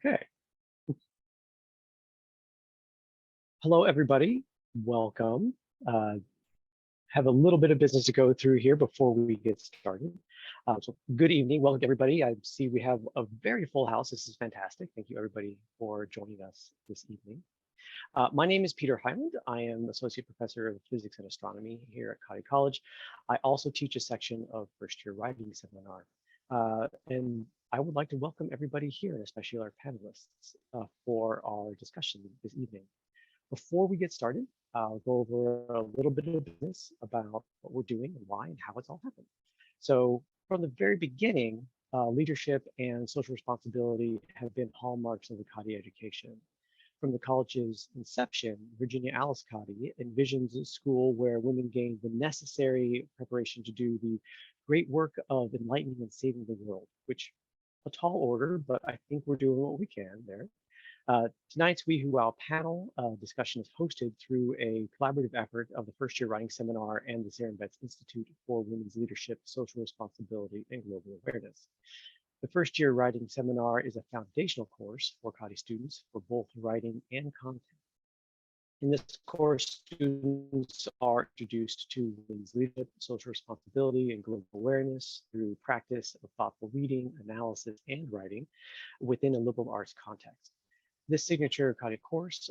Okay. Hello, everybody. Welcome. Uh, have a little bit of business to go through here before we get started. So good evening. Welcome, everybody. I see we have a very full house. This is fantastic. Thank you, everybody, for joining us this evening. My name is Peter Hyland. I am Associate Professor of Physics and Astronomy here at Cottey College. I also teach a section of first-year writing seminar. And I would like to welcome everybody here, and especially our panelists, for our discussion this evening. Before we get started, I'll go over a little bit of business about what we're doing and why and how it's all happened. So from the very beginning, leadership and social responsibility have been hallmarks of the Cottey education. From the college's inception, Virginia Alice Cottey envisions a school where women gain the necessary preparation to do the great work of enlightening and saving the world, which a tall order, but I think we're doing what we can there. Tonight's We Who Wow panel discussion is hosted through a collaborative effort of the First Year Writing Seminar and the Sarah Betts Institute for Women's Leadership, Social Responsibility, and Global Awareness. The First Year Writing Seminar is a foundational course for Cottey students for both writing and content. In this course, students are introduced to women's leadership, social responsibility, and global awareness through practice of thoughtful reading, analysis, and writing within a liberal arts context. This signature Cottey course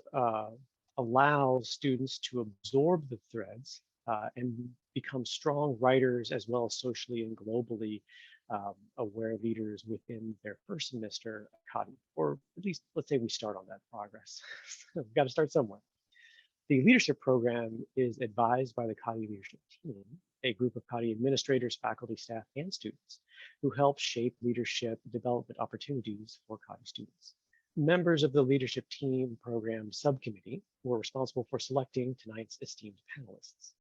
allows students to absorb the threads and become strong writers as well as socially and globally aware leaders within their first semester at Cottey, or at least let's say we start on that progress. We've got to start somewhere. The leadership program is advised by the Cottey leadership team, a group of Cottey administrators, faculty, staff, and students who help shape leadership development opportunities for Cottey students. Members of the leadership team program subcommittee were responsible for selecting tonight's esteemed panelists.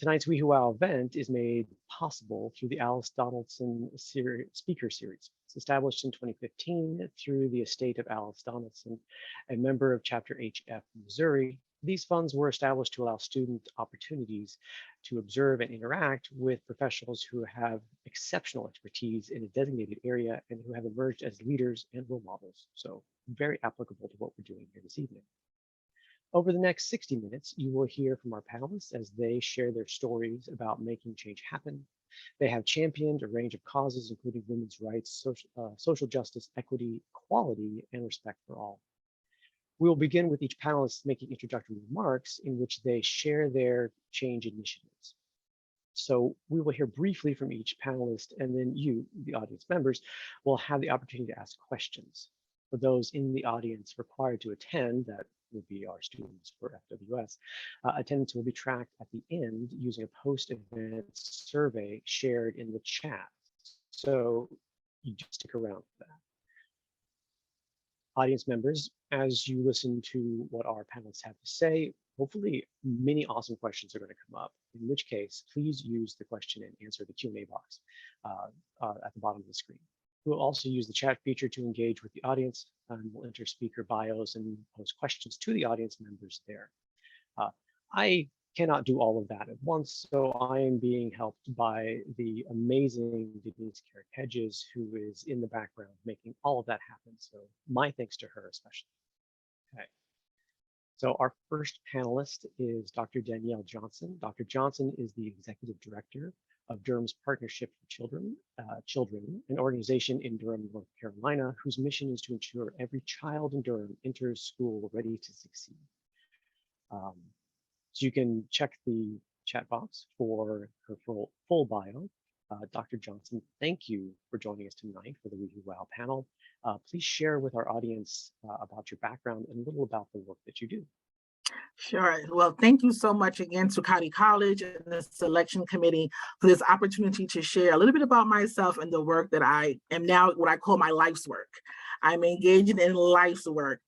Tonight's We Who Wow event is made possible through the Alice Donaldson Speaker Series. It's established in 2015 through the estate of Alice Donaldson, a member of Chapter HF Missouri. These funds were established to allow student opportunities to observe and interact with professionals who have exceptional expertise in a designated area and who have emerged as leaders and role models. So very applicable to what we're doing here this evening. Over the next 60 minutes, you will hear from our panelists as they share their stories about making change happen. They have championed a range of causes, including women's rights, social justice, equity, equality, and respect for all. We will begin with each panelist making introductory remarks in which they share their change initiatives. So we will hear briefly from each panelist, and then you, the audience members, will have the opportunity to ask questions. For those in the audience required to attend, that will be our students for FWS, attendance will be tracked at the end using a post-event survey shared in the chat. So you just stick around for that. Audience members, as you listen to what our panelists have to say, hopefully many awesome questions are going to come up, in which case, please use the question and answer the Q&A box at the bottom of the screen. We'll also use the chat feature to engage with the audience, and we'll enter speaker bios and pose questions to the audience members there. I cannot do all of that at once, so I am being helped by the amazing Denise Carrick-Hedges, who is in the background making all of that happen. So my thanks to her especially. Okay. So our first panelist is Dr. Danielle Johnson. Dr. Johnson is the Executive Director of Durham's Partnership for Children, an organization in Durham, North Carolina, whose mission is to ensure every child in Durham enters school ready to succeed. So you can check the chat box for her full bio. Dr. Johnson, thank you for joining us tonight for the We Who Wow panel. Please share with our audience about your background and a little about the work that you do. Sure. Well, thank you so much again to Cottey College and the selection committee for this opportunity to share a little bit about myself and the work that I am now, what I call my life's work. I'm engaged in life's work.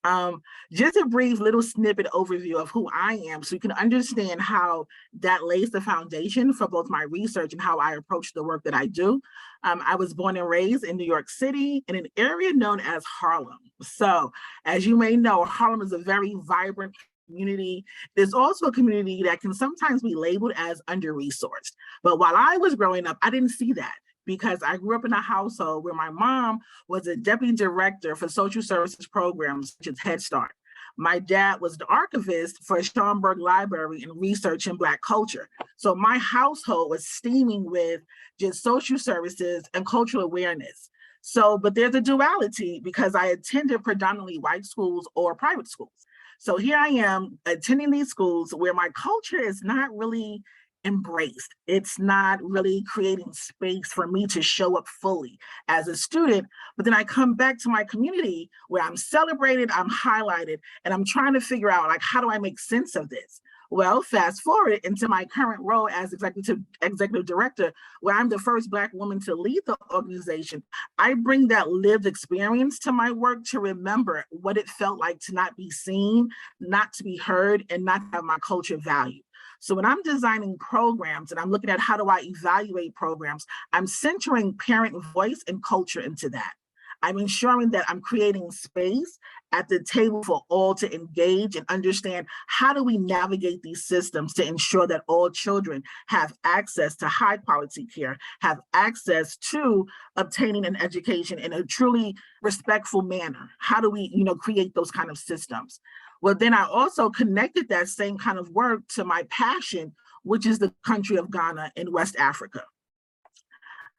Just a brief little snippet overview of who I am so you can understand how that lays the foundation for both my research and how I approach the work that I do. I was born and raised in New York City in an area known as Harlem. So as you may know, Harlem is a very vibrant community. There's also a community that can sometimes be labeled as under-resourced. But while I was growing up, I didn't see that. because I grew up in a household where my mom was a deputy director for social services programs such as Head Start. My dad was the archivist for Schomburg Library and research in Black culture. So my household was steaming with just social services and cultural awareness. So, but there's a duality because I attended predominantly white schools or private schools. So here I am attending these schools where my culture is not really embraced. It's not really creating space for me to show up fully as a student. But then I come back to my community where I'm celebrated, I'm highlighted, and I'm trying to figure out, like, how do I make sense of this? Well, fast forward into my current role as executive director, where I'm the first Black woman to lead the organization. I bring that lived experience to my work to remember what it felt like to not be seen, not to be heard, and not have my culture valued. So when I'm designing programs and I'm looking at how do I evaluate programs, I'm centering parent voice and culture into that. I'm ensuring that I'm creating space at the table for all to engage and understand how do we navigate these systems to ensure that all children have access to high quality care, have access to obtaining an education in a truly respectful manner. How do we, create those kind of systems? Well, then I also connected that same kind of work to my passion, which is the country of Ghana in West Africa.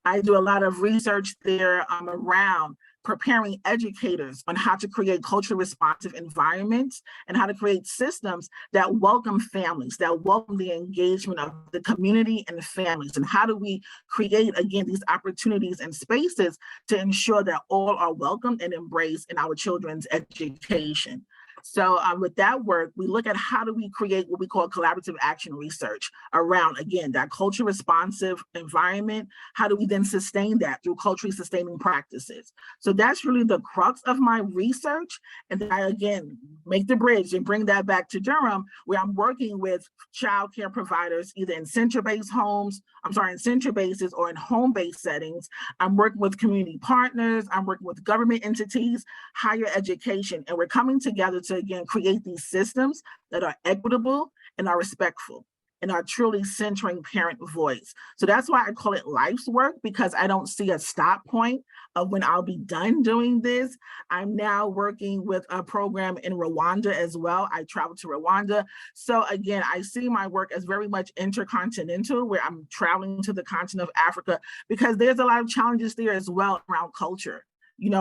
I do a lot of research there around preparing educators on how to create culturally responsive environments and how to create systems that welcome families, that welcome the engagement of the community and the families. And how do we create, again, these opportunities and spaces to ensure that all are welcomed and embraced in our children's education. So with that work, we look at how do we create what we call collaborative action research around, again, that culture responsive environment. How do we then sustain that through culturally sustaining practices? So that's really the crux of my research. And then I, again, make the bridge and bring that back to Durham, where I'm working with childcare providers, either in center-based bases or in home-based settings. I'm working with community partners. I'm working with government entities, higher education, and we're coming together to, again, create these systems that are equitable and are respectful and are truly centering parent voice. So that's why I call it life's work, because I don't see a stop point of when I'll be done doing this. I'm now working with a program in Rwanda as well. I traveled to Rwanda. So again, I see my work as very much intercontinental, where I'm traveling to the continent of Africa, because there's a lot of challenges there as well around culture.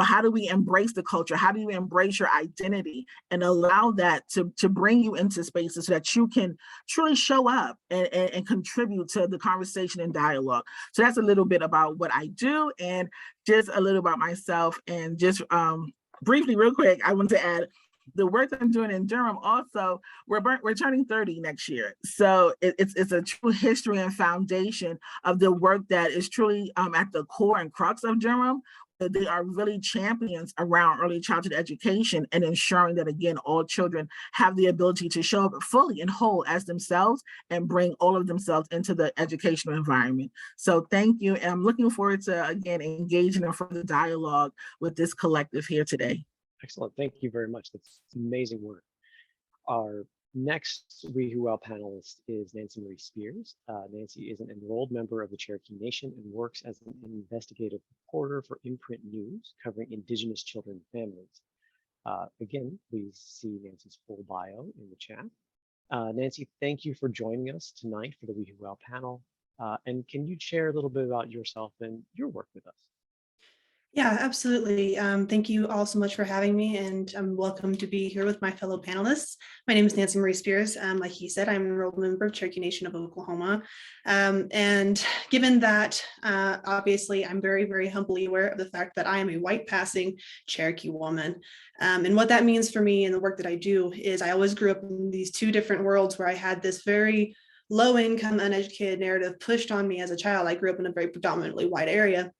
How do we embrace the culture? How do you embrace your identity and allow that to bring you into spaces so that you can truly show up and contribute to the conversation and dialogue? So that's a little bit about what I do and just a little about myself. And just briefly, real quick, I want to add the work that I'm doing in Durham. Also, we're turning 30 next year. So it's a true history and foundation of the work that is truly at the core and crux of Durham. They are really champions around early childhood education and ensuring that, again, all children have the ability to show up fully and whole as themselves and bring all of themselves into the educational environment. So thank you. And I'm looking forward to, again, engaging in further dialogue with this collective here today. Excellent. Thank you very much. That's amazing work. Our next We Who Well panelist is Nancy Marie Spears. Nancy is an enrolled member of the Cherokee Nation and works as an investigative reporter for Imprint News, covering Indigenous children and families. Again, please see Nancy's full bio in the chat. Nancy, thank you for joining us tonight for the We Who Well panel. And can you share a little bit about yourself and your work with us? Yeah, absolutely. Thank you all so much for having me, and I'm welcome to be here with my fellow panelists. My name is Nancy Marie Spears. Like he said, I'm an enrolled member of Cherokee Nation of Oklahoma. And given that, obviously, I'm very, very humbly aware of the fact that I am a white passing Cherokee woman. And what that means for me and the work that I do is I always grew up in these two different worlds where I had this very low income, uneducated narrative pushed on me as a child. I grew up in a very predominantly white area.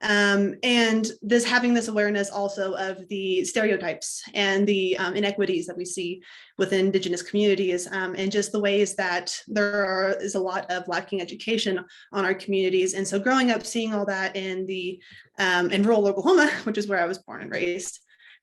And having this awareness also of the stereotypes and the inequities that we see within Indigenous communities, and just the ways that there is a lot of lacking education on our communities. And so growing up, seeing all that in rural Oklahoma, which is where I was born and raised,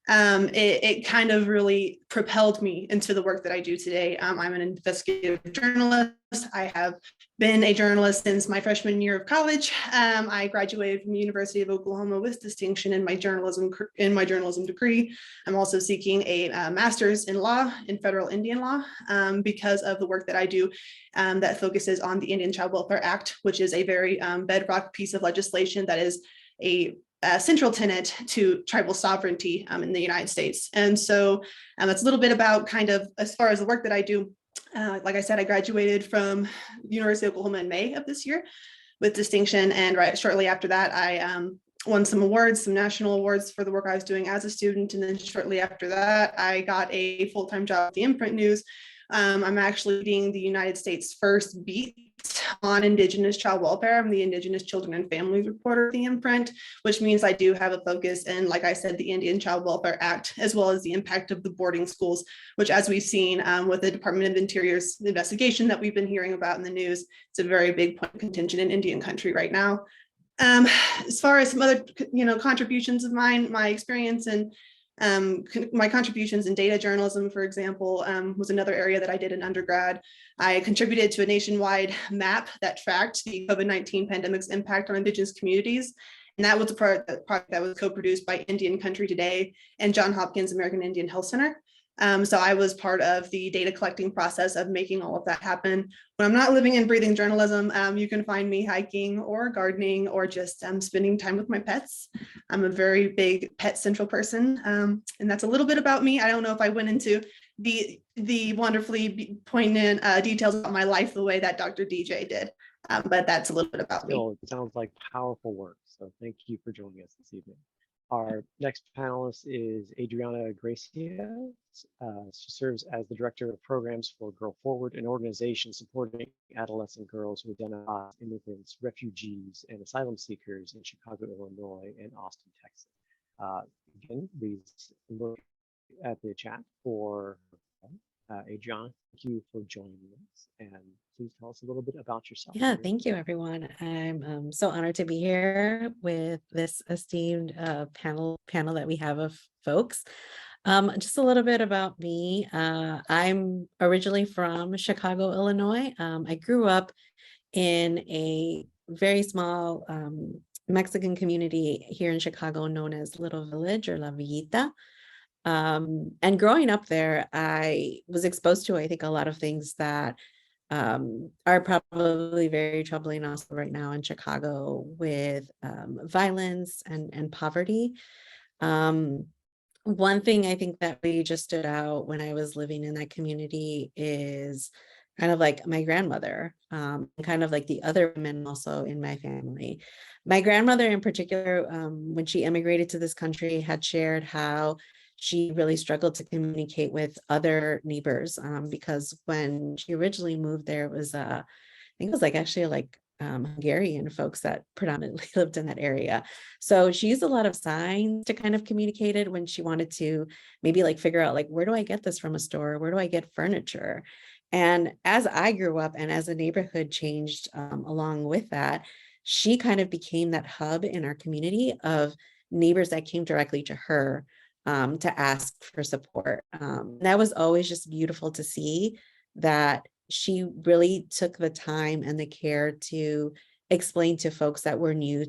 it kind of really propelled me into the work that I do today. I'm an investigative journalist. I have been a journalist since my freshman year of college. I graduated from the University of Oklahoma with distinction in my journalism degree. I'm also seeking a master's in law, in federal Indian law, because of the work that I do that focuses on the Indian Child Welfare Act, which is a very bedrock piece of legislation that is a central tenet to tribal sovereignty in the United States. And so that's a little bit about kind of as far as the work that I do. Like I said, I graduated from the University of Oklahoma in May of this year with distinction. And right shortly after that, I won some awards, some national awards for the work I was doing as a student. And then shortly after that, I got a full-time job at the Imprint News. I'm actually leading the United States' first beat on Indigenous child welfare. I'm the Indigenous Children and Families reporter at the Imprint, which means I do have a focus in, like I said, the Indian Child Welfare Act, as well as the impact of the boarding schools, which, as we've seen with the Department of Interior's investigation that we've been hearing about in the news, it's a very big point of contention in Indian country right now. As far as some other, contributions of mine, my experience in my contributions in data journalism, for example, was another area that I did in undergrad. I contributed to a nationwide map that tracked the COVID-19 pandemic's impact on Indigenous communities. And that was a project that was co-produced by Indian Country Today and Johns Hopkins American Indian Health Center. So I was part of the data collecting process of making all of that happen. When I'm not living and breathing journalism, you can find me hiking or gardening or just spending time with my pets. I'm a very big pet central person, and that's a little bit about me. I don't know if I went into the wonderfully poignant details about my life the way that Dr. DJ did, but that's a little bit about me. It sounds like powerful work. So thank you for joining us this evening. Our next panelist is Adriana Gracia. She serves as the Director of Programs for Girl Forward, an organization supporting adolescent girls who identify as immigrants, refugees, and asylum seekers in Chicago, Illinois, and Austin, Texas. Again, please look at the chat for Adriana. Thank you for joining us, and please tell us a little bit about yourself. Yeah, thank you, everyone. I'm so honored to be here with this esteemed panel that we have of folks. Just a little bit about me. I'm originally from Chicago, Illinois. I grew up in a very small Mexican community here in Chicago known as Little Village or La Villita. And growing up there, I was exposed to, I think, a lot of things that are probably very troubling also right now in Chicago with violence and poverty. One thing I think that really just stood out when I was living in that community is kind of like my grandmother, kind of like the other women also in my family. My grandmother in particular, when she immigrated to this country, had shared how she really struggled to communicate with other neighbors because when she originally moved there, it was, I think it was actually Hungarian folks that predominantly lived in that area. So she used a lot of signs to kind of communicate it when she wanted to maybe figure out where do I get this from a store? Where do I get furniture? And as I grew up and as the neighborhood changed along with that, she kind of became that hub in our community of neighbors that came directly to her to ask for support. That was always just beautiful to see that she really took the time and the care to explain to folks that were new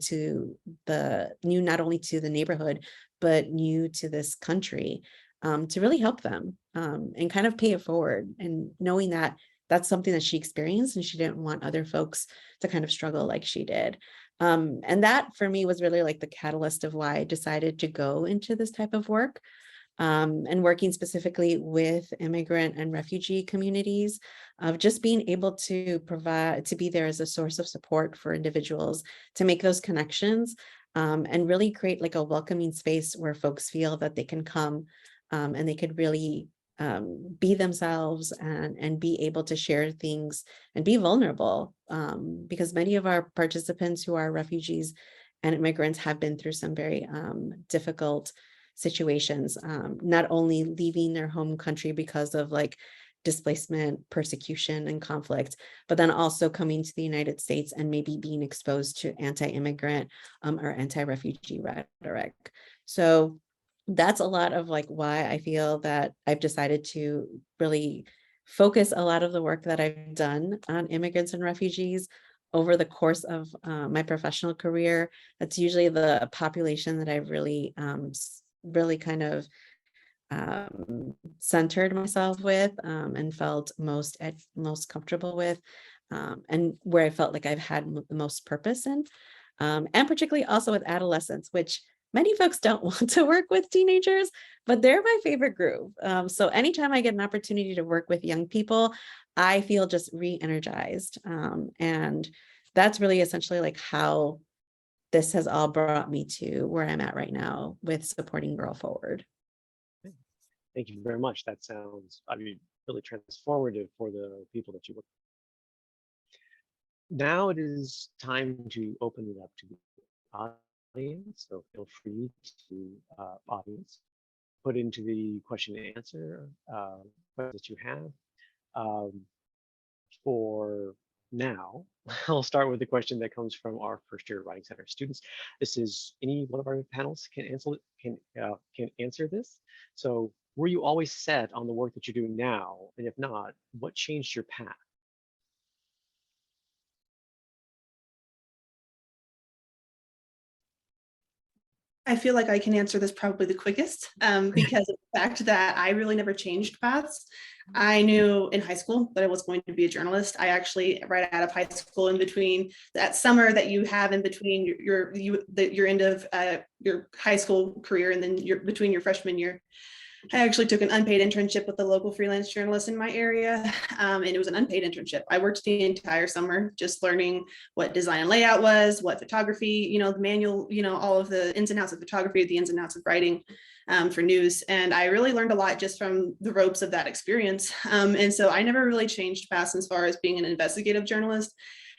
not only to the neighborhood, but new to this country, to really help them and kind of pay it forward, and knowing that that's something that she experienced and she didn't want other folks to kind of struggle like she did. And that for me was really the catalyst of why I decided to go into this type of work, and working specifically with immigrant and refugee communities, of just being able to be there as a source of support for individuals, to make those connections, and really create a welcoming space where folks feel that they can come and they could really be themselves and be able to share things and be vulnerable, because many of our participants who are refugees and immigrants have been through some very difficult situations, not only leaving their home country because of displacement, persecution, and conflict, but then also coming to the United States and maybe being exposed to anti-immigrant or anti-refugee rhetoric. So that's a lot of like why I feel that I've decided to really focus a lot of the work that I've done on immigrants and refugees over the course of my professional career. That's usually the population that I've really, really kind of centered myself with and felt most comfortable with, and where I felt like I've had the most purpose in, and particularly also with adolescents, which many folks don't want to work with teenagers, but they're my favorite group. So anytime I get an opportunity to work with young people, I feel just re-energized. And that's really essentially like how this has all brought me to where I'm at right now with supporting Girl Forward. Thank you very much. That sounds, I mean, really transformative for the people that you work with. Now it is time to open it up to the audience. So feel free to, audience, put into the question and answer that you have. For now, I'll start with the question that comes from our first year Writing Center students. This is any one of our panelists can answer this. So were you always set on the work that you're doing now? And if not, what changed your path? I feel like I can answer this probably the quickest because of the fact that I really never changed paths. I knew in high school that I was going to be a journalist. I actually, right out of high school, in between that summer that you have in between your end of your high school career and then between your freshman year, I actually took an unpaid internship with a local freelance journalist in my area, and it was an unpaid internship. I worked the entire summer just learning what design and layout was, what photography, the manual, all of the ins and outs of photography, the ins and outs of writing for news. And I really learned a lot just from the ropes of that experience. And so I never really changed paths as far as being an investigative journalist.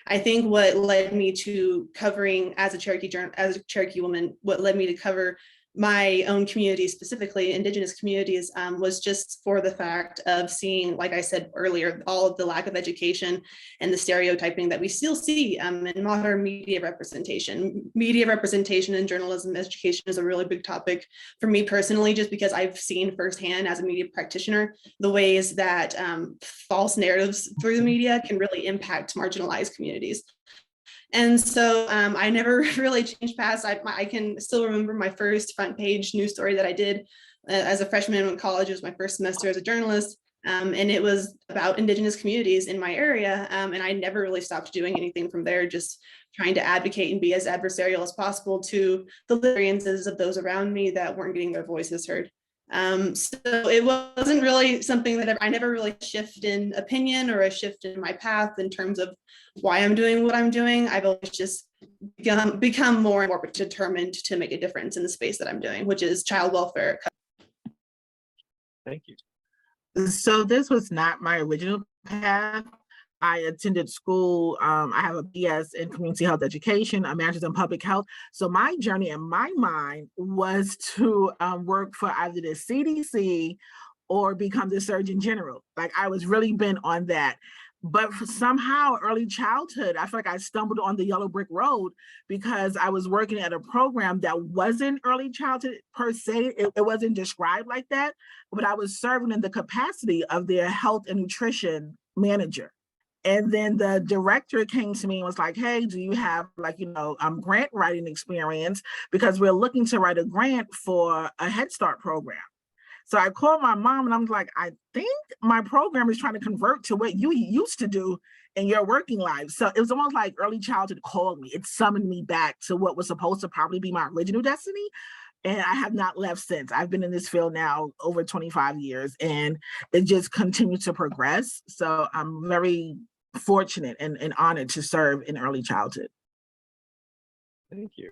I think what led me to covering as a Cherokee woman, what led me to cover my own community, specifically Indigenous communities, was just for the fact of seeing, like I said earlier, all of the lack of education and the stereotyping that we still see in modern media representation. Media representation and journalism education is a really big topic for me personally, just because I've seen firsthand as a media practitioner the ways that false narratives through the media can really impact marginalized communities. And so I never really changed paths. I can still remember my first front page news story that I did as a freshman in college. It was my first semester as a journalist. And it was about Indigenous communities in my area. And I never really stopped doing anything from there, just trying to advocate and be as adversarial as possible to the experiences of those around me that weren't getting their voices heard. So it wasn't really something that I never really shift in opinion or a shift in my path in terms of why I'm doing what I'm doing. I've always just become more and more determined to make a difference in the space that I'm doing, which is child welfare. Thank you. So this was not my original path. I attended school. I have a BS in community health education, a master's in public health. So my journey in my mind was to work for either the CDC or become the Surgeon General. Like I was really bent on that. But somehow early childhood, I feel like I stumbled on the yellow brick road because I was working at a program that wasn't early childhood per se. It wasn't described like that, but I was serving in the capacity of their health and nutrition manager. And then the director came to me and was like, hey, do you have grant writing experience? Because we're looking to write a grant for a Head Start program. So I called my mom and I'm like, I think my program is trying to convert to what you used to do in your working life. So it was almost like early childhood called me. It summoned me back to what was supposed to probably be my original destiny. And I have not left since. I've been in this field now over 25 years and it just continues to progress. So I'm very fortunate and honored to serve in early childhood. Thank you.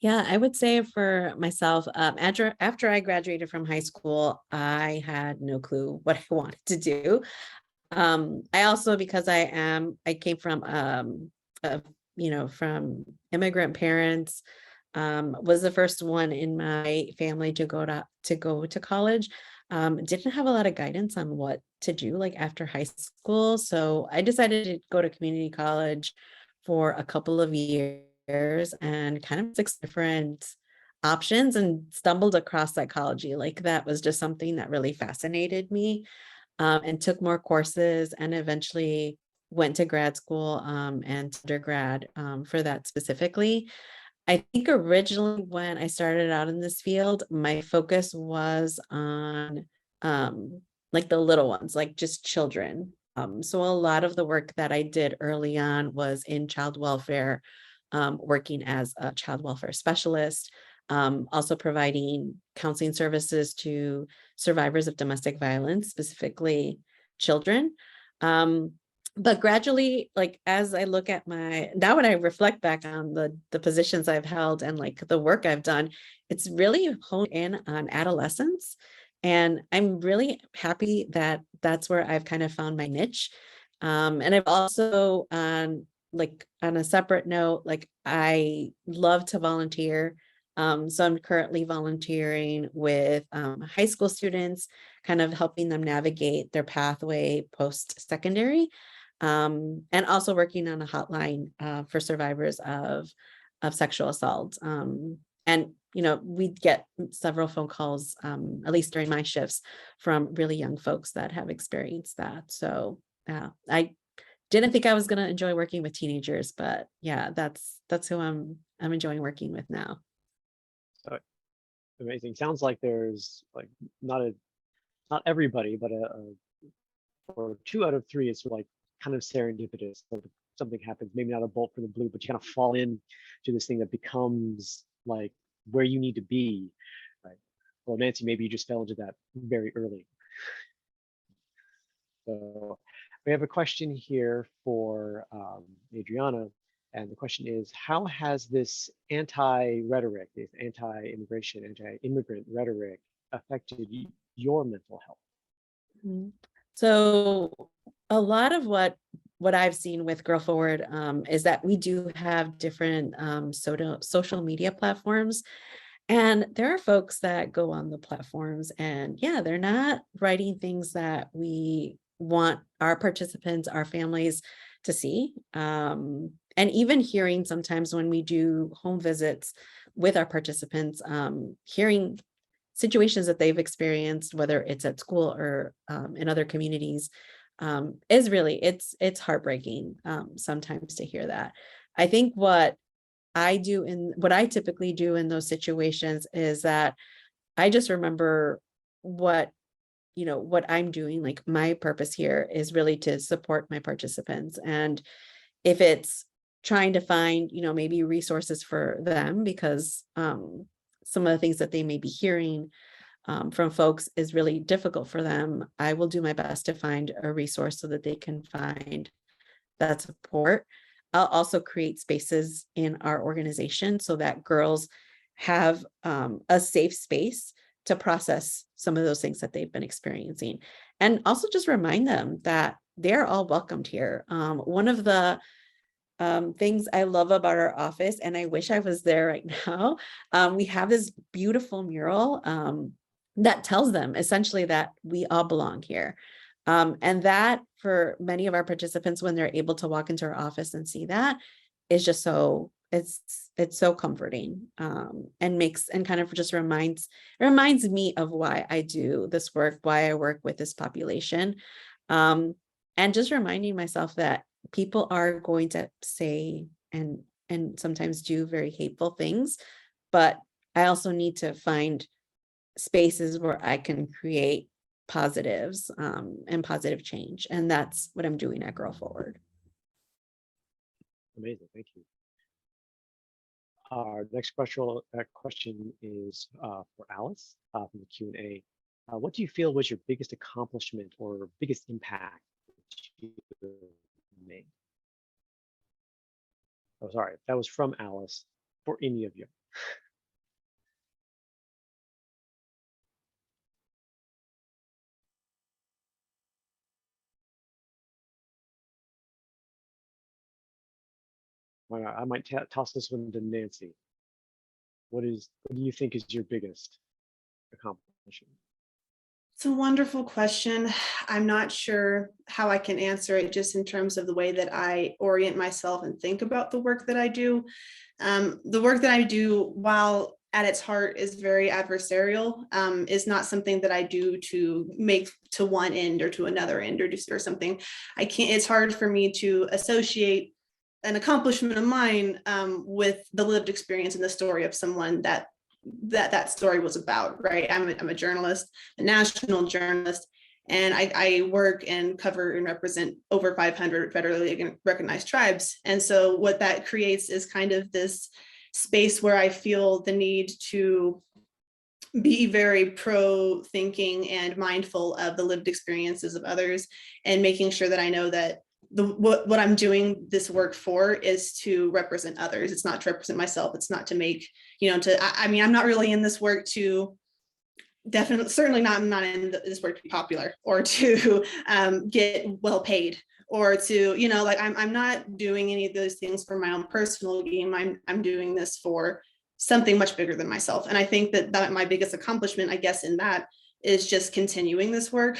Yeah, I would say for myself, after I graduated from high school, I had no clue what I wanted to do. I also, because I came from, from immigrant parents, was the first one in my family to go to college. Didn't have a lot of guidance on what to do like after high school. So I decided to go to community college for a couple of years and kind of 6 different options and stumbled across psychology. Like that was just something that really fascinated me, and took more courses and eventually went to grad school and undergrad for that specifically. I think originally when I started out in this field, my focus was on like the little ones, like just children. So a lot of the work that I did early on was in child welfare, working as a child welfare specialist, also providing counseling services to survivors of domestic violence, specifically children. But gradually, like as I look at now when I reflect back on the positions I've held and like the work I've done, it's really honed in on adolescence. And I'm really happy that that's where I've kind of found my niche. And I've also like on a separate note, like I love to volunteer. So I'm currently volunteering with high school students, kind of helping them navigate their pathway post-secondary, and also working on a hotline for survivors of sexual assault. And we get several phone calls, at least during my shifts, from really young folks that have experienced that. So I didn't think I was going to enjoy working with teenagers, but yeah, that's who I'm enjoying working with now. So amazing. Sounds like there's like not everybody, but or 2 out of 3 is like kind of serendipitous. So something happens, maybe not a bolt from the blue, but you kind of fall in to this thing that becomes like where you need to be, right? Well, Nancy, maybe you just fell into that very early. So we have a question here for Adriana, and the question is, how has this anti-rhetoric, this anti-immigration, anti-immigrant rhetoric affected your mental health? Mhm. So a lot of what I've seen with Girl Forward is that we do have different social media platforms. And there are folks that go on the platforms and yeah, they're not writing things that we want our participants, our families to see. And even hearing sometimes when we do home visits with our participants, hearing situations that they've experienced, whether it's at school or in other communities, is really, it's heartbreaking sometimes to hear that. I think what I typically do in those situations is that I just remember what I'm doing. Like my purpose here is really to support my participants. And if it's trying to find, maybe resources for them, because some of the things that they may be hearing from folks is really difficult for them, I will do my best to find a resource so that they can find that support. I'll also create spaces in our organization so that girls have a safe space to process some of those things that they've been experiencing. And also just remind them that they're all welcomed here. One of the things I love about our office, and I wish I was there right now, we have this beautiful mural that tells them essentially that we all belong here. And that for many of our participants, when they're able to walk into our office and see that, is just so, it's so comforting, and kind of just reminds me of why I do this work, why I work with this population. And just reminding myself that people are going to say and sometimes do very hateful things, but I also need to find spaces where I can create positives and positive change. And that's what I'm doing at Girl Forward. Amazing, thank you. Our next question is for Alice from the Q&A. What do you feel was your biggest accomplishment or biggest impact that you made? Oh, sorry, that was from Alice for any of you. I might toss this one to Nancy. What do you think is your biggest accomplishment? It's a wonderful question. I'm not sure how I can answer it just in terms of the way that I orient myself and think about the work that I do. The work that I do while at its heart is very adversarial, is not something that I do to make to one end or to another end or something. It's hard for me to associate an accomplishment of mine with the lived experience and the story of someone that story was about, right? I'm a journalist, a national journalist, and I work and cover and represent over 500 federally recognized tribes. And so what that creates is kind of this space where I feel the need to be very pro thinking and mindful of the lived experiences of others, and making sure that I know that what I'm doing this work for is to represent others. It's not to represent myself. It's not to make, I mean, I'm not really in this work to certainly not, I'm not in this work to be popular or to get well paid or to, I'm not doing any of those things for my own personal gain. I'm doing this for something much bigger than myself. And I think that my biggest accomplishment, I guess, in that is just continuing this work.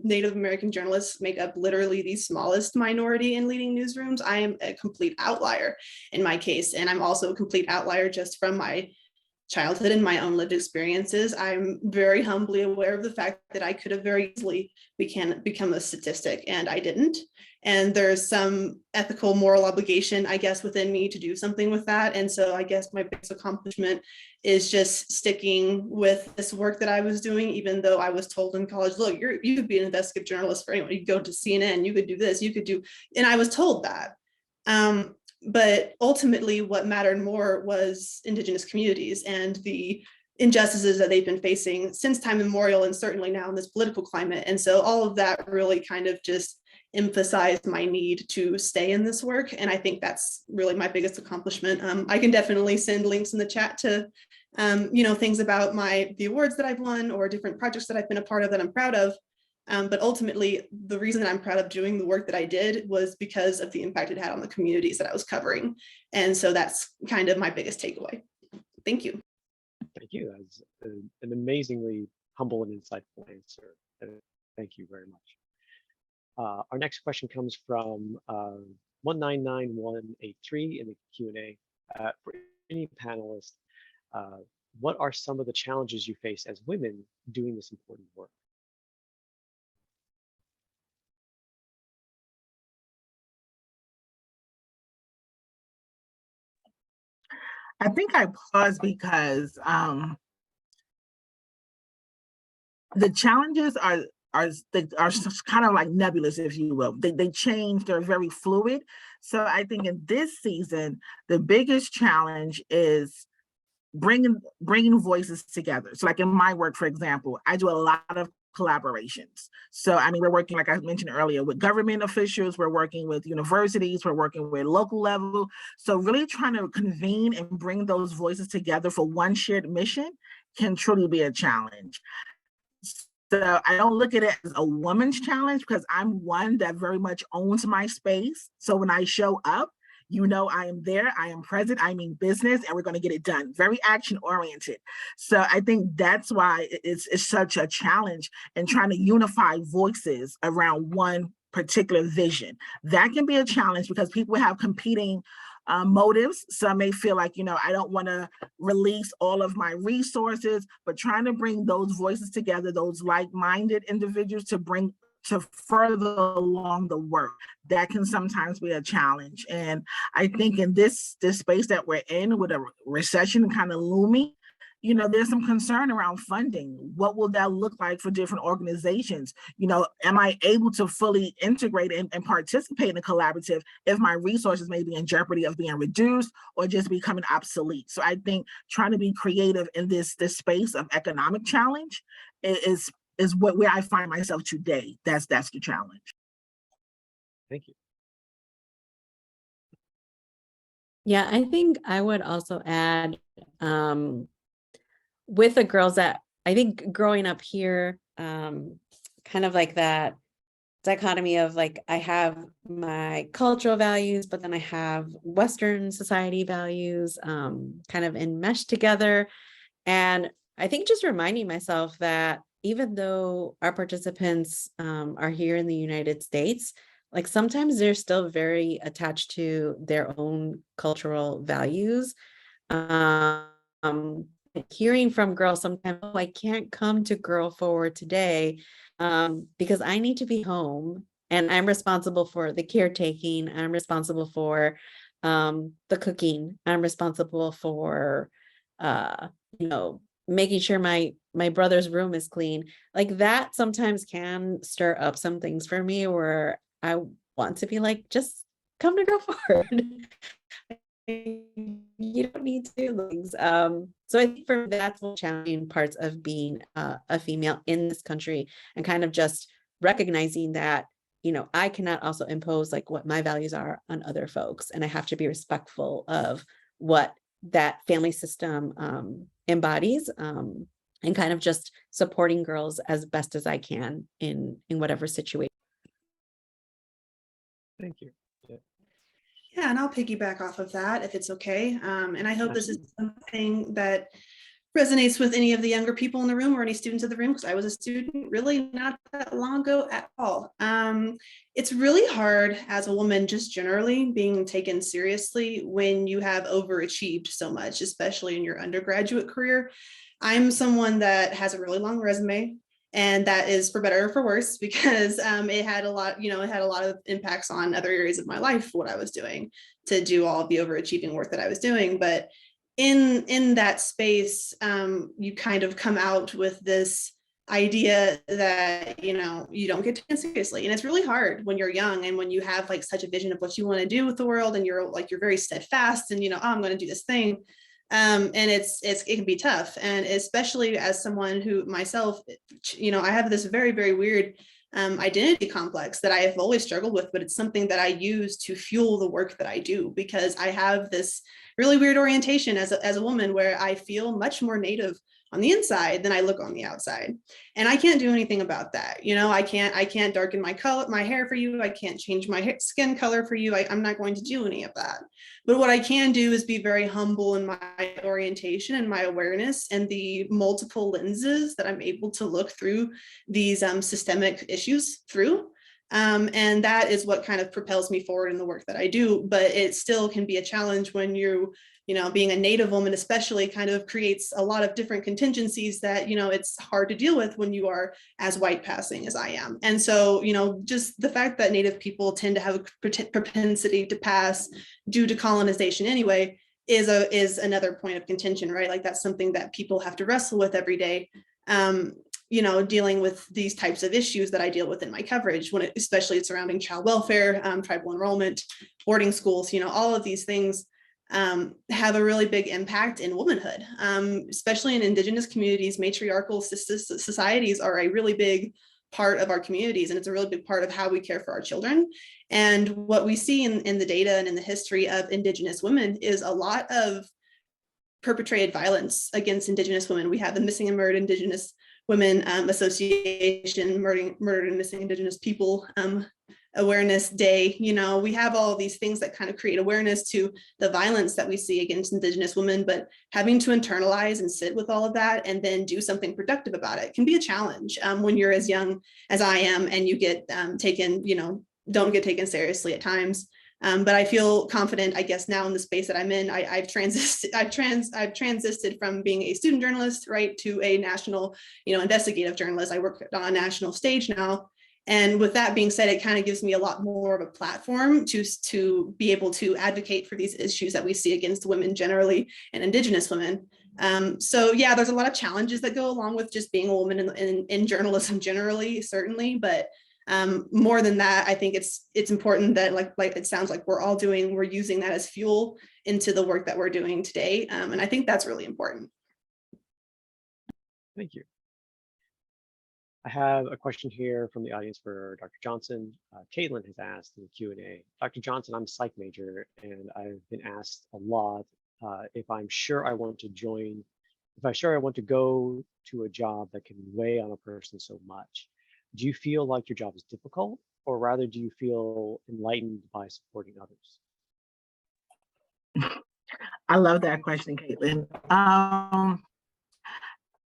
Native American journalists make up literally the smallest minority in leading newsrooms. I am a complete outlier in my case. And I'm also a complete outlier just from my childhood and my own lived experiences. I'm very humbly aware of the fact that I could have very easily become a statistic, and I didn't. And there's some ethical, moral obligation, I guess, within me to do something with that. And so I guess my biggest accomplishment is just sticking with this work that I was doing, even though I was told in college, look, you could be an investigative journalist for anyone. You could go to CNN, you could do this, you could do, and I was told that. But ultimately what mattered more was Indigenous communities and the injustices that they've been facing since time immemorial, and certainly now in this political climate. And so all of that really kind of just emphasized my need to stay in this work. And I think that's really my biggest accomplishment. I can definitely send links in the chat to, things about the awards that I've won or different projects that I've been a part of that I'm proud of. But ultimately, the reason that I'm proud of doing the work that I did was because of the impact it had on the communities that I was covering. And so that's kind of my biggest takeaway. Thank you. Thank you. That's an amazingly humble and insightful answer. Thank you very much. Our next question comes from 199183 in the Q&A. For any panelist, what are some of the challenges you face as women doing this important work? I think I paused because the challenges are kind of like nebulous, if you will. They change, they're very fluid. So I think in this season, the biggest challenge is bringing voices together. So like in my work, for example, I do a lot of collaborations. So, I mean, we're working, like I mentioned earlier, with government officials, we're working with universities, we're working with local level. So really trying to convene and bring those voices together for one shared mission can truly be a challenge. So I don't look at it as a woman's challenge because I'm one that very much owns my space. So when I show up, I am there, I am present, I mean business, and we're going to get it done. Very action oriented. So I think that's why it's such a challenge in trying to unify voices around one particular vision. That can be a challenge because people have competing motives. Some may feel like, I don't want to release all of my resources, but trying to bring those voices together, those like-minded individuals to further along the work, that can sometimes be a challenge. And I think in this space that we're in with a recession kind of looming, there's some concern around funding. What will that look like for different organizations? Am I able to fully integrate and participate in a collaborative if my resources may be in jeopardy of being reduced or just becoming obsolete? So I think trying to be creative in this space of economic challenge is where I find myself today. That's the challenge. Thank you. Yeah, I think I would also add with the girls that I think growing up here, kind of like that dichotomy of like, I have my cultural values, but then I have Western society values kind of enmeshed together. And I think just reminding myself that even though our participants are here in the United States, like sometimes they're still very attached to their own cultural values. hearing from girls sometimes, oh, I can't come to Girl Forward today because I need to be home and I'm responsible for the caretaking. I'm responsible for the cooking. I'm responsible for, you know, making sure my brother's room is clean. Like that sometimes can stir up some things for me where I want to be like, just come to Girl Forward. You don't need to do things. So I think for me, that's one challenging parts of being a female in this country, and kind of just recognizing that, you know, I cannot also impose like what my values are on other folks, and I have to be respectful of what that family system embodies, and kind of just supporting girls as best as I can in whatever situation. Thank you. Yeah, Yeah, and I'll piggyback off of that if it's okay. And I hope this is something that resonates with any of the younger people in the room or any students in the room, because I was a student really not that long ago at all. It's really hard as a woman, just generally being taken seriously when you have overachieved so much, especially in your undergraduate career. I'm someone that has a really long resume, and that is for better or for worse, because it had a lot, it had a lot of impacts on other areas of my life, what I was doing to do all the overachieving work that I was doing. But in that space, you kind of come out with this idea that you don't get taken seriously, and it's really hard when you're young and when you have like such a vision of what you want to do with the world, and you're very steadfast, and oh, I'm going to do this thing. And it can be tough, and especially as someone who myself, I have this very, very weird identity complex that I have always struggled with, but it's something that I use to fuel the work that I do, because I have this really weird orientation as a woman where I feel much more Native on the inside than I look on the outside. And I can't do anything about that. I can't darken my hair for you. I can't change my skin color for you. I'm not going to do any of that. But what I can do is be very humble in my orientation and my awareness and the multiple lenses that I'm able to look through these systemic issues through. And that is what kind of propels me forward in the work that I do. But it still can be a challenge when being a Native woman especially kind of creates a lot of different contingencies that, it's hard to deal with when you are as white passing as I am. And so, just the fact that Native people tend to have a propensity to pass due to colonization anyway is another point of contention, right? Like that's something that people have to wrestle with every day. Dealing with these types of issues that I deal with in my coverage, especially surrounding child welfare, tribal enrollment, boarding schools, all of these things have a really big impact in womanhood, especially in Indigenous communities. Matriarchal societies are a really big part of our communities, and it's a really big part of how we care for our children. And what we see in the data and in the history of Indigenous women is a lot of perpetrated violence against Indigenous women. We have the Missing and Murdered Indigenous Women Association, Murdered and Missing Indigenous People Awareness Day. We have all these things that kind of create awareness to the violence that we see against Indigenous women, but having to internalize and sit with all of that and then do something productive about it can be a challenge when you're as young as I am and you get don't get taken seriously at times. But I feel confident, I guess, now in the space that I'm in. I've transited from being a student journalist, right, to a national, investigative journalist. I work on a national stage now. And with that being said, it kind of gives me a lot more of a platform to be able to advocate for these issues that we see against women generally and Indigenous women. So yeah, there's a lot of challenges that go along with just being a woman in journalism generally, certainly, but more than that, I think it's important that like it sounds like we're using that as fuel into the work that we're doing today. And I think that's really important. thank you. I have a question here from the audience for Dr. Johnson. Caitlin has asked in the Q&A, Dr. Johnson, I'm a psych major, and I've been asked a lot if I'm sure I want to go to a job that can weigh on a person so much. Do you feel like your job is difficult, or rather do you feel enlightened by supporting others? I love that question, Caitlin.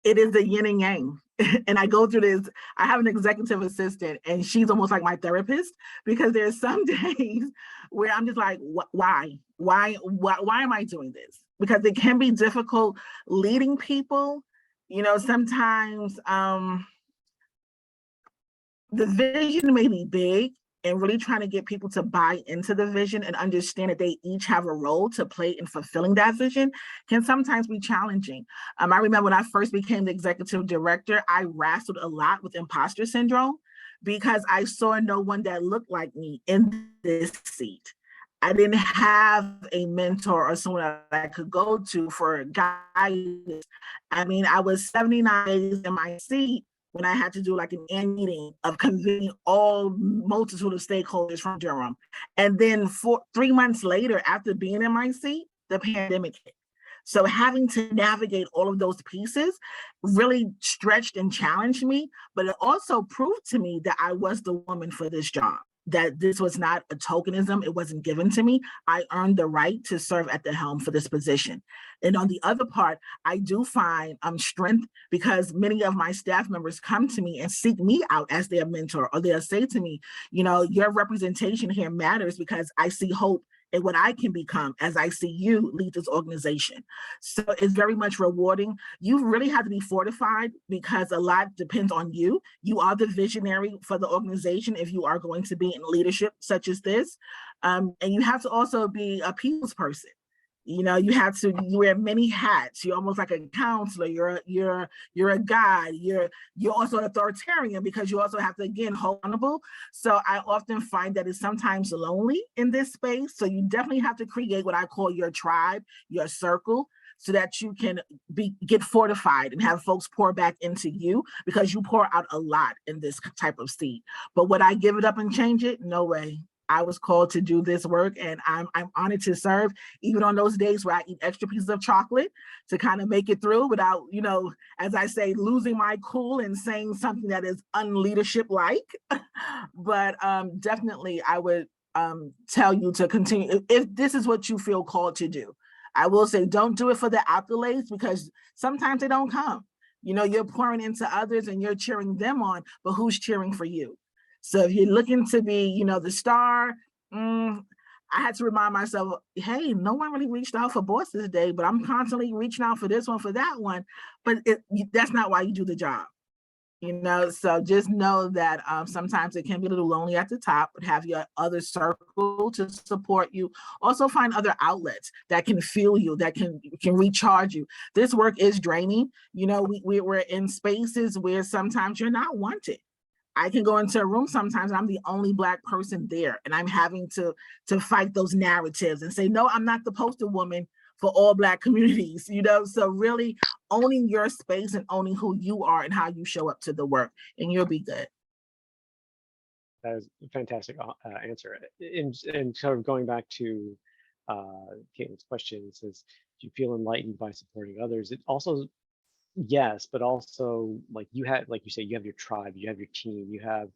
it is the yin and yang. And I go through this. I have an executive assistant, and she's almost like my therapist, because there's some days where I'm just like, why am I doing this? Because it can be difficult leading people. Sometimes the vision may be big, and really trying to get people to buy into the vision and understand that they each have a role to play in fulfilling that vision can sometimes be challenging. I remember when I first became the executive director, I wrestled a lot with imposter syndrome because I saw no one that looked like me in this seat. I didn't have a mentor or someone that I could go to for guidance. I was 79 days in my seat when I had to do like an annual meeting of convening all multitude of stakeholders from Durham. And then 3 months later, after being in my seat, the pandemic hit. So having to navigate all of those pieces really stretched and challenged me, but it also proved to me that I was the woman for this job, that this was not a tokenism. It wasn't given to me. I earned the right to serve at the helm for this position. And on the other part, I do find strength, because many of my staff members come to me and seek me out as their mentor, or they'll say to me, your representation here matters because I see hope and what I can become as I see you lead this organization. So it's very much rewarding. You really have to be fortified because a lot depends on you. You are the visionary for the organization if you are going to be in leadership such as this. And you have to also be a people's person. You wear many hats. You're almost like a counselor. You're a guide. You're also an authoritarian, because you also have to, again, hold accountable. So I often find that it's sometimes lonely in this space. So you definitely have to create what I call your tribe, your circle, so that you can get fortified and have folks pour back into you, because you pour out a lot in this type of seat. But would I give it up and change it? No way. I was called to do this work, and I'm honored to serve, even on those days where I eat extra pieces of chocolate to kind of make it through without, as I say, losing my cool and saying something that is unleadership-like. But definitely, I would tell you to continue if this is what you feel called to do. I will say, don't do it for the accolades, because sometimes they don't come. You're pouring into others and you're cheering them on, but who's cheering for you? So if you're looking to be, the star, I had to remind myself, hey, no one really reached out for bosses today, but I'm constantly reaching out for this one, for that one. But that's not why you do the job. So just know that sometimes it can be a little lonely at the top, but have your other circle to support you. Also find other outlets that can fuel you, that can recharge you. This work is draining. We're in spaces where sometimes you're not wanted. I can go into a room sometimes and I'm the only Black person there, and I'm having to fight those narratives and say, no, I'm not the poster woman for all Black communities, So really owning your space and owning who you are and how you show up to the work, and you'll be good. That is a fantastic answer. And sort of going back to Caitlin's question, it says, do you feel enlightened by supporting others? It also, yes, but also, like you say, you have your tribe, you have your team, you have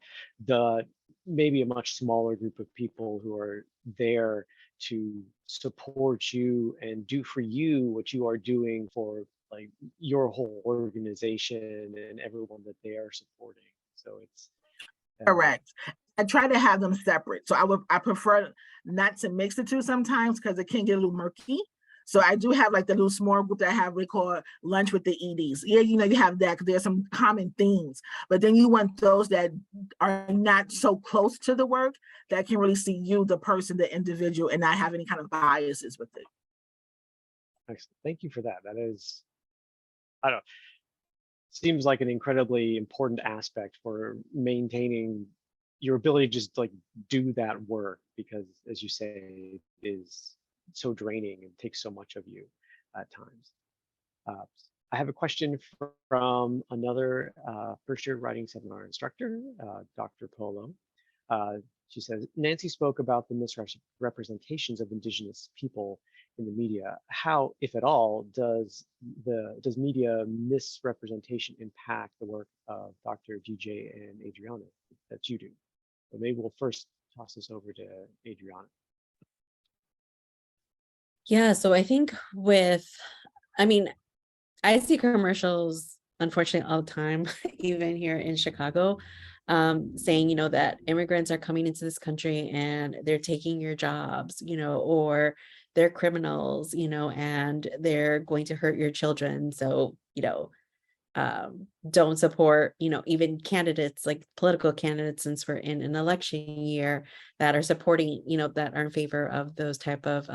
maybe a much smaller group of people who are there to support you and do for you what you are doing for like your whole organization and everyone that they are supporting. So it's correct. I try to have them separate. So I prefer not to mix the two sometimes, because it can get a little murky. So I do have like the little small group that I have, we call lunch with the EDs. Yeah, you have that, because there's some common themes, but then you want those that are not so close to the work, that can really see you, the person, the individual, and not have any kind of biases with it. excellent. Thank you for that. That is, I don't know, seems like an incredibly important aspect for maintaining your ability to just like do that work, because as you say, it is so draining and takes so much of you at times. I have a question from another first year writing seminar instructor, Dr. Polo. She says, Nancy spoke about the misrepresentations of Indigenous people in the media. How, if at all, does media misrepresentation impact the work of Dr. DJ and Adriana that you do? So maybe we'll first toss this over to Adriana. Yeah, so I think I see commercials unfortunately all the time, even here in Chicago, saying, that immigrants are coming into this country and they're taking your jobs, or they're criminals, and they're going to hurt your children. So, don't support, even candidates like political candidates, since we're in an election year, that are supporting, that are in favor of those type of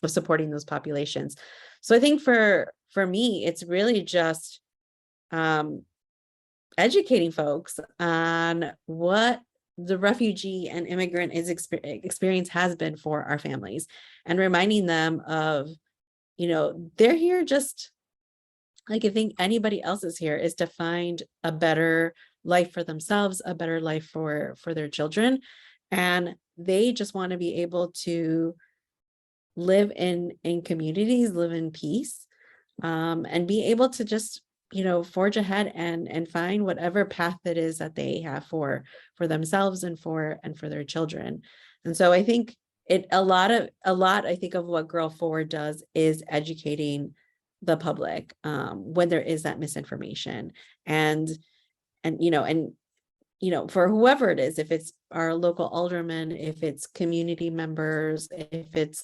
supporting those populations. So I think for me, it's really just educating folks on what the refugee and immigrant experience has been for our families, and reminding them of, they're here just like I think anybody else is here, is to find a better life for themselves, a better life for their children. And they just want to be able to live in communities, live in peace, and be able to just, forge ahead and find whatever path it is that they have for themselves and for their children. And so I think a lot I think of what Girl Forward does is educating the public when there is that misinformation, and for whoever it is, if it's our local alderman, if it's community members, if it's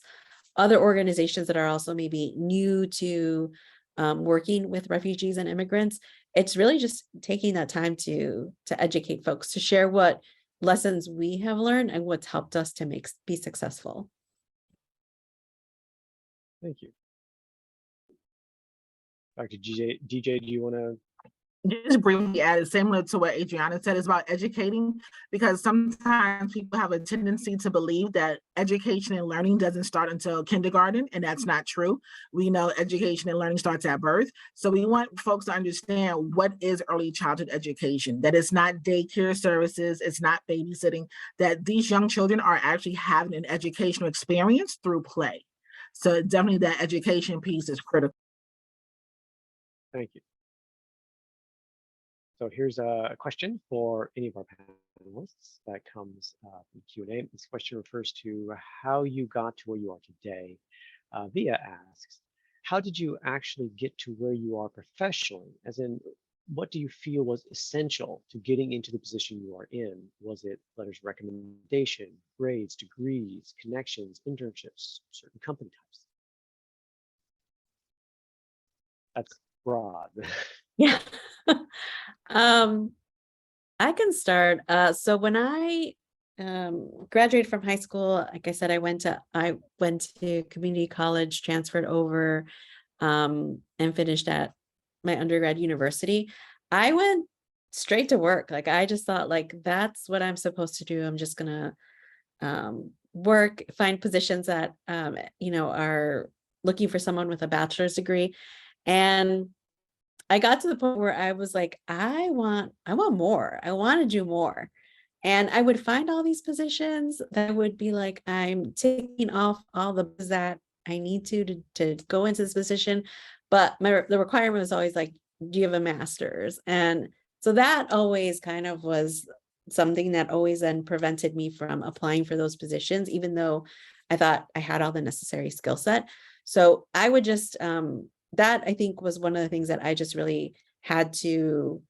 other organizations that are also maybe new to working with refugees and immigrants, it's really just taking that time to educate folks, to share what lessons we have learned and what's helped us to be successful. Thank you. Dr. DJ, do you want to? Just briefly add, similar to what Adriana said, is about educating, because sometimes people have a tendency to believe that education and learning doesn't start until kindergarten, and that's not true. We know education and learning starts at birth. So we want folks to understand what is early childhood education, that it's not daycare services, it's not babysitting, that these young children are actually having an educational experience through play. So definitely that education piece is critical. Thank you. So here's a question for any of our panelists that comes from Q&A. This question refers to how you got to where you are today. Via asks, how did you actually get to where you are professionally? As in, what do you feel was essential to getting into the position you are in? Was it letters of recommendation, grades, degrees, connections, internships, certain company types? That's broad. Yeah. I can start. So when I graduated from high school, like I said, I went to community college, transferred over, and finished at my undergrad university. I went straight to work. Like I just thought, like, that's what I'm supposed to do. I'm just gonna work, find positions that are looking for someone with a bachelor's degree. And I got to the point where I was like, I want more. I want to do more. And I would find all these positions that would be like, I'm taking off all the that I need to go into this position. But the requirement was always like, do you have a master's? And so that always kind of was something that always then prevented me from applying for those positions, even though I thought I had all the necessary skill set. So I would just, that I think was one of the things that I just really had to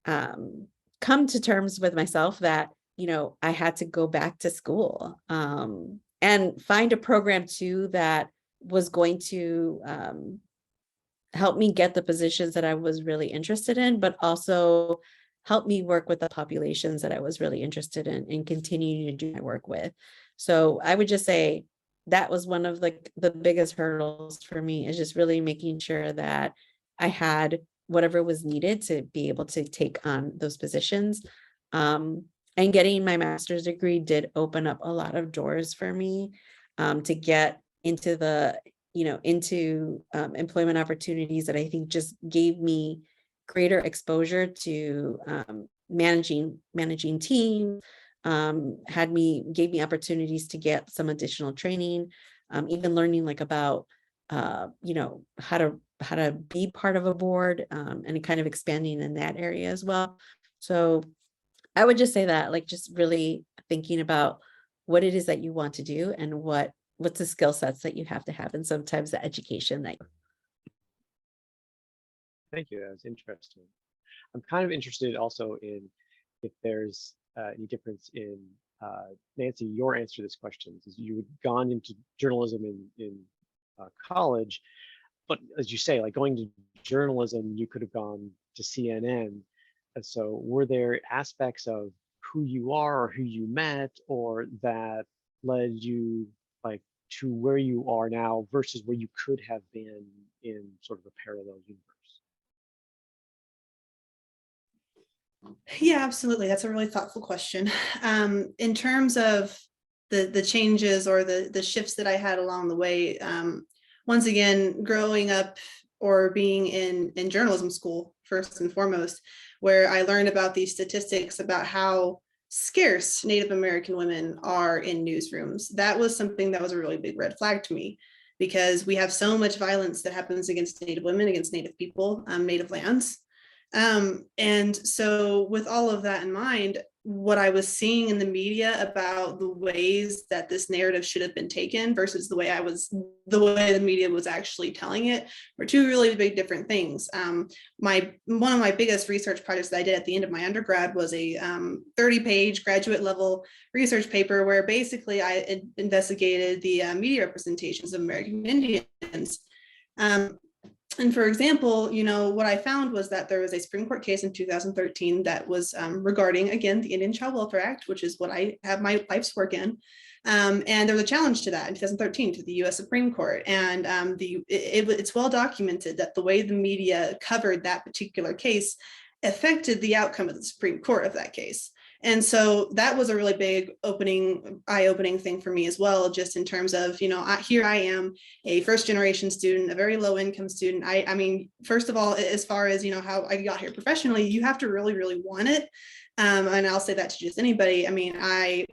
come to terms with myself, that, I had to go back to school and find a program too that was going to help me get the positions that I was really interested in, but also help me work with the populations that I was really interested in and continue to do my work with. So I would just say, that was one of the biggest hurdles for me, is just really making sure that I had whatever was needed to be able to take on those positions. And getting my master's degree did open up a lot of doors for me to get into employment opportunities that I think just gave me greater exposure to managing teams. Gave me opportunities to get some additional training, even learning about how to be part of a board, and kind of expanding in that area as well. So I would just say that, just really thinking about what it is that you want to do and what's the skill sets that you have to have, and sometimes the education that. Thank you. That was interesting. I'm kind of interested also in if there's any difference in Nancy, your answer to this question is you had gone into journalism in college, but as you say, like going to journalism, you could have gone to CNN. And so were there aspects of who you are or who you met or that led you like to where you are now versus where you could have been in sort of a parallel universe? Yeah, absolutely. That's a really thoughtful question. In terms of the changes or the shifts that I had along the way, once again, growing up or being in journalism school, first and foremost, where I learned about these statistics about how scarce Native American women are in newsrooms. That was something that was a really big red flag to me because we have so much violence that happens against Native women, against Native people, Native lands. And so with all of that in mind, what I was seeing in the media about the ways that this narrative should have been taken versus the way the media was actually telling it were two really big different things. One of my biggest research projects that I did at the end of my undergrad was a 30-page graduate level research paper where basically I investigated the media representations of American Indians. And for example, what I found was that there was a Supreme Court case in 2013 that was regarding, again, the Indian Child Welfare Act, which is what I have my life's work in. And there was a challenge to that in 2013 to the US Supreme Court. And it's well documented that the way the media covered that particular case affected the outcome of the Supreme Court of that case. And so that was a really big eye-opening thing for me as well, just in terms of, here I am, a first-generation student, a very low-income student. I mean, first of all, as far as, how I got here professionally, you have to really, really want it. And I'll say that to just anybody. I mean, I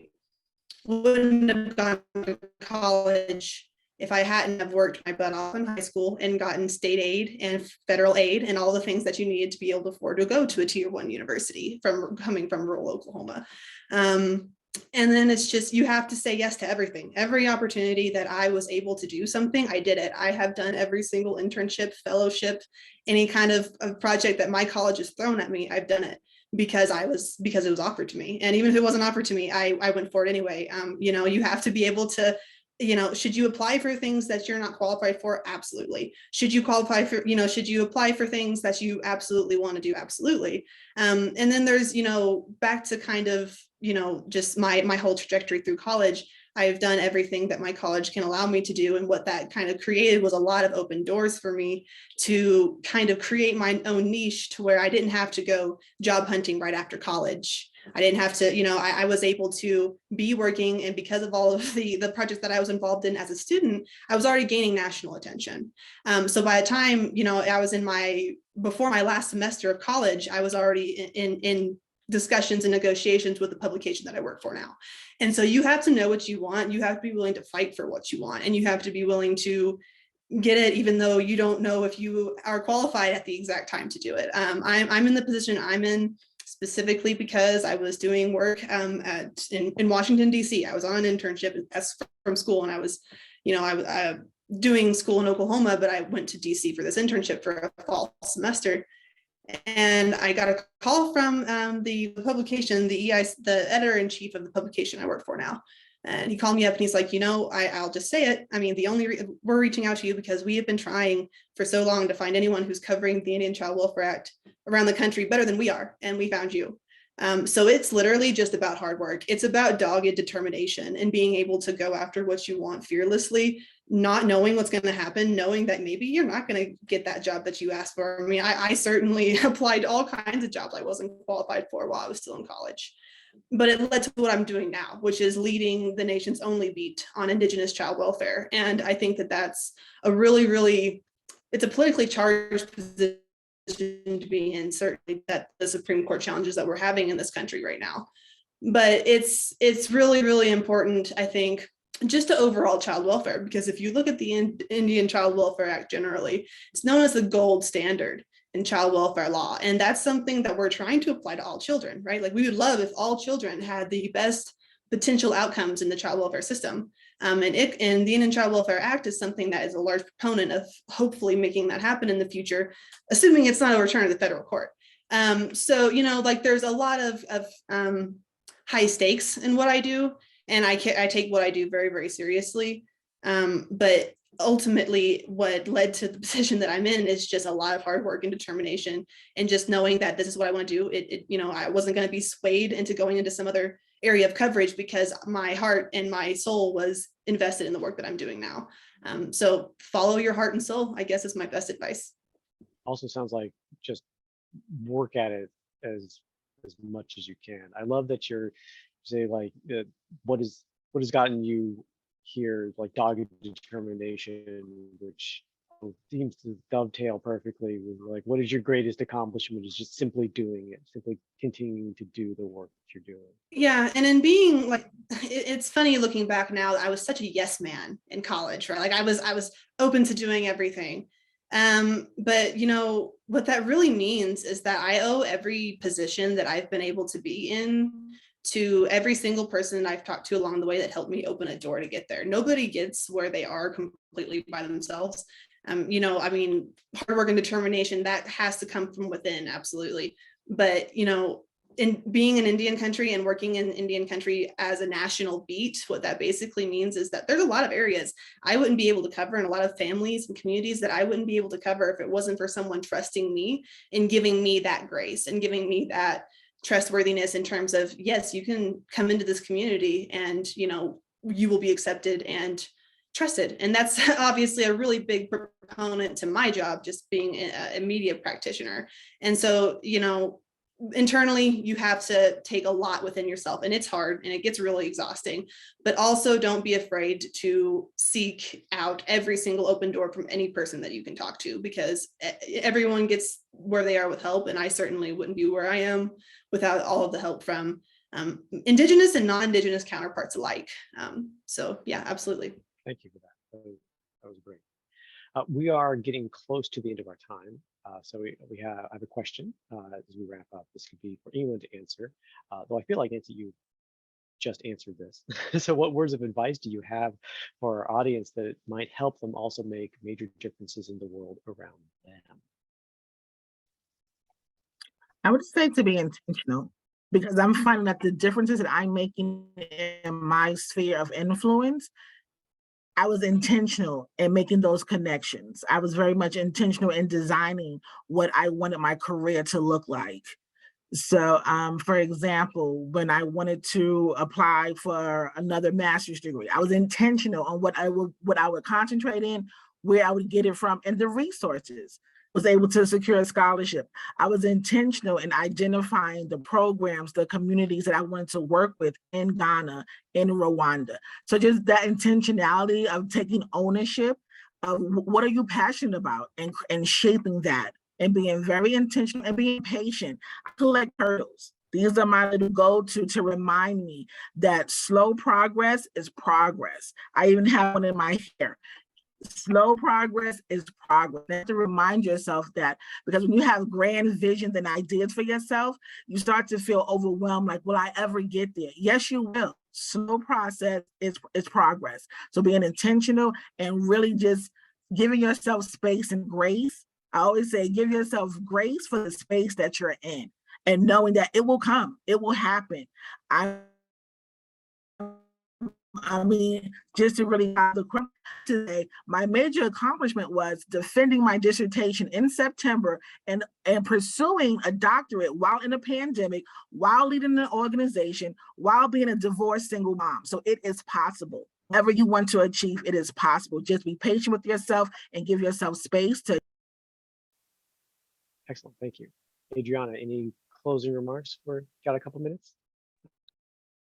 wouldn't have gone to college if I hadn't have worked my butt off in high school and gotten state aid and federal aid and all the things that you needed to be able to afford to go to a tier 1 university coming from rural Oklahoma. And then it's just, you have to say yes to everything. Every opportunity that I was able to do something, I did it. I have done every single internship, fellowship, any kind of project that my college has thrown at me, I've done it because it was offered to me. And even if it wasn't offered to me, I went for it anyway. You have to be able to, should you apply for things that you're not qualified for? Absolutely. Should you qualify for, should you apply for things that you absolutely want to do? Absolutely. And then there's, back to kind of, just my whole trajectory through college. I've done everything that my college can allow me to do. And what that kind of created was a lot of open doors for me to kind of create my own niche to where I didn't have to go job hunting right after college. I didn't have to, I was able to be working, and because of all of the projects that I was involved in as a student, I was already gaining national attention. So by the time, I was before my last semester of college, I was already in discussions and negotiations with the publication that I work for now. And so you have to know what you want. You have to be willing to fight for what you want, and you have to be willing to get it, even though you don't know if you are qualified at the exact time to do it. I'm in the position I'm in specifically because I was doing work in Washington, D.C. I was on an internship from school, and I was doing school in Oklahoma, but I went to D.C. for this internship for a fall semester. And I got a call from the publication, the editor-in-chief of the publication I work for now. And he called me up and he's like, I'll just say it. I mean, we're reaching out to you because we have been trying for so long to find anyone who's covering the Indian Child Welfare Act around the country better than we are. And we found you. So it's literally just about hard work. It's about dogged determination and being able to go after what you want fearlessly, not knowing what's going to happen, knowing that maybe you're not going to get that job that you asked for. I mean, I certainly applied to all kinds of jobs I wasn't qualified for while I was still in college. But it led to what I'm doing now, which is leading the nation's only beat on Indigenous child welfare. And I think that that's a really, really, it's a politically charged position to be in, certainly that the Supreme Court challenges that we're having in this country right now. But it's really, really important, I think, just to overall child welfare, because if you look at the Indian Child Welfare Act generally, it's known as the gold standard in child welfare law. And that's something that we're trying to apply to all children, right? Like we would love if all children had the best potential outcomes in the child welfare system. And the Indian Child Welfare Act is something that is a large proponent of hopefully making that happen in the future, assuming it's not overturned at the federal court. So, like there's a lot of high stakes in what I do, and I take what I do very, very seriously. But ultimately, what led to the position that I'm in is just a lot of hard work and determination, and just knowing that this is what I want to do. I wasn't going to be swayed into going into some other area of coverage because my heart and my soul was invested in the work that I'm doing now. So follow your heart and soul, I guess, is my best advice. Also sounds like just work at it as much as you can. I love that you're saying like what has gotten you here, like dogged determination, which seems to dovetail perfectly with like what is your greatest accomplishment is just simply doing it, simply continuing to do the work that you're doing. Yeah, and in being like, it's funny looking back now, I was such a yes man in college, right? Like I was open to doing everything. But what that really means is that I owe every position that I've been able to be in to every single person I've talked to along the way that helped me open a door to get there. Nobody gets where they are completely by themselves. Hard work and determination, that has to come from within, absolutely. But, in being in Indian country and working in Indian country as a national beat, what that basically means is that there's a lot of areas I wouldn't be able to cover, and a lot of families and communities that I wouldn't be able to cover if it wasn't for someone trusting me and giving me that grace and giving me that trustworthiness in terms of, yes, you can come into this community and, you will be accepted and trusted. And that's obviously a really big proponent to my job, just being a media practitioner. And so, internally, you have to take a lot within yourself, and it's hard and it gets really exhausting, but also don't be afraid to seek out every single open door from any person that you can talk to, because everyone gets where they are with help. And I certainly wouldn't be where I am without all of the help from Indigenous and non-Indigenous counterparts alike. So yeah, absolutely. Thank you for that. That was great. We are getting close to the end of our time. So I have a question as we wrap up. This could be for anyone to answer, though I feel like, Nancy, you just answered this. So what words of advice do you have for our audience that might help them also make major differences in the world around them? I would say to be intentional, because I'm finding that the differences that I'm making in my sphere of influence, I was intentional in making those connections. I was very much intentional in designing what I wanted my career to look like. So, for example, when I wanted to apply for another master's degree, I was intentional on what I would concentrate in, where I would get it from, and the resources. Was able to secure a scholarship. I was intentional in identifying the programs, the communities that I wanted to work with in Ghana, in Rwanda. So just that intentionality of taking ownership of what are you passionate about, and shaping that, and being very intentional and being patient. I collect hurdles. These are my little go-to to remind me that slow progress is progress. I even have one in my hair. Slow progress is progress. You have to remind yourself that, because when you have grand visions and ideas for yourself, you start to feel overwhelmed, like, will I ever get there? Yes, you will. Slow process is progress. So being intentional and really just giving yourself space and grace. I always say, give yourself grace for the space that you're in, and knowing that it will come, it will happen. Just to really have the today, my major accomplishment was defending my dissertation in September and pursuing a doctorate while in a pandemic, while leading an organization, while being a divorced single mom. So it is possible. Whatever you want to achieve, it is possible. Just be patient with yourself and give yourself space to. Excellent. Thank you. Adriana, any closing remarks? We've got a couple minutes.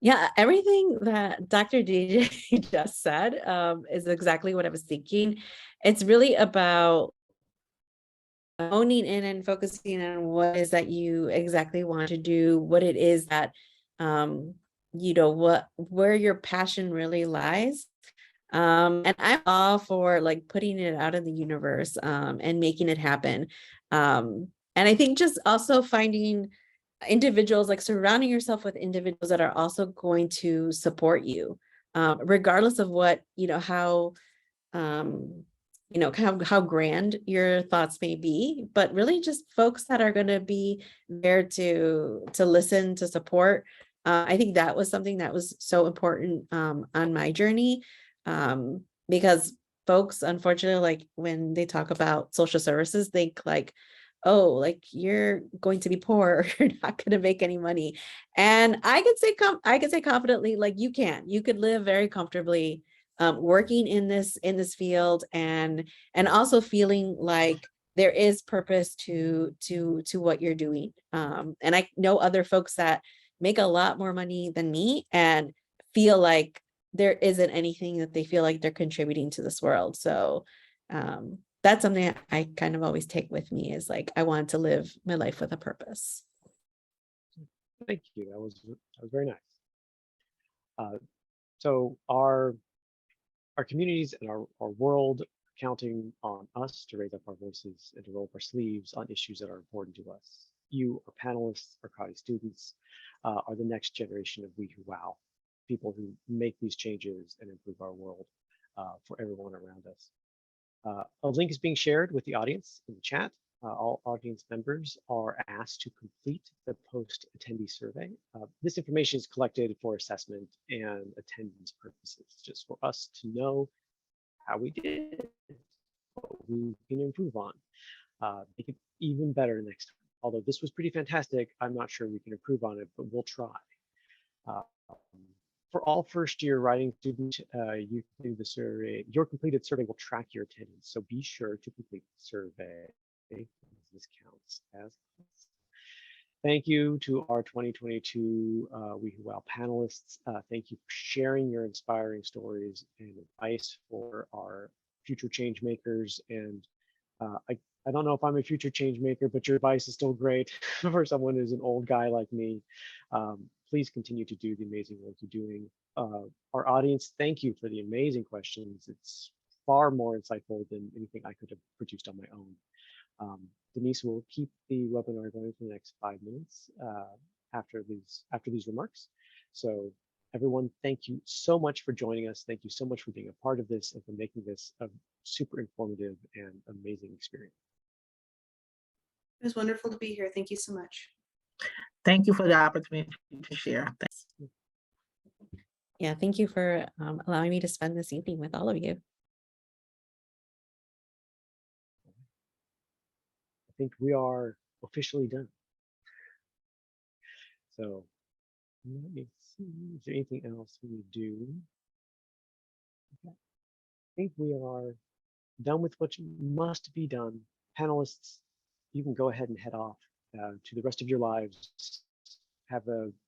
Yeah, everything that Dr. DJ just said is exactly what I was thinking. It's really about owning in and focusing on what is that you exactly want to do, what it is that, where your passion really lies. And I'm all for like putting it out in the universe and making it happen. And I think just also finding individuals, like surrounding yourself with individuals that are also going to support you, regardless of what, how, kind of how grand your thoughts may be, but really just folks that are going to be there to listen, to support. I think that was something that was so important on my journey, because folks, unfortunately, like when they talk about social services, think like, oh, like you're going to be poor, or you're not going to make any money. And I could say confidently, like you could live very comfortably working in this field, and also feeling like there is purpose to what you're doing. And I know other folks that make a lot more money than me and feel like there isn't anything that they feel like they're contributing to this world. So that's something I kind of always take with me, is like, I want to live my life with a purpose. Thank you. That was very nice. So our communities and our world counting on us to raise up our voices and to roll up our sleeves on issues that are important to us. You, our panelists, our Coady students, are the next generation of We Who Wow, people who make these changes and improve our world for everyone around us. A link is being shared with the audience in the chat. All audience members are asked to complete the post-attendee survey. This information is collected for assessment and attendance purposes, just for us to know how we did, what we can improve on, make it even better next time. Although this was pretty fantastic, I'm not sure we can improve on it, but we'll try. For all first-year writing students, you can do the survey. Your completed survey will track your attendance, so be sure to complete the survey. This counts as. Thank you to our 2022 We Who Wow panelists. Thank you for sharing your inspiring stories and advice for our future change makers. And I don't know if I'm a future change maker, but your advice is still great for someone who's an old guy like me. Please continue to do the amazing work you're doing. Our audience, thank you for the amazing questions. It's far more insightful than anything I could have produced on my own. Denise will keep the webinar going for the next 5 minutes after these remarks. So everyone, thank you so much for joining us. Thank you so much for being a part of this and for making this a super informative and amazing experience. It was wonderful to be here. Thank you so much. Thank you for the opportunity to share. Thanks. Yeah, thank you for allowing me to spend this evening with all of you. I think we are officially done. So let me see, is there anything else we do? Okay. I think we are done with what must be done. Panelists, you can go ahead and head off to the rest of your lives. Have a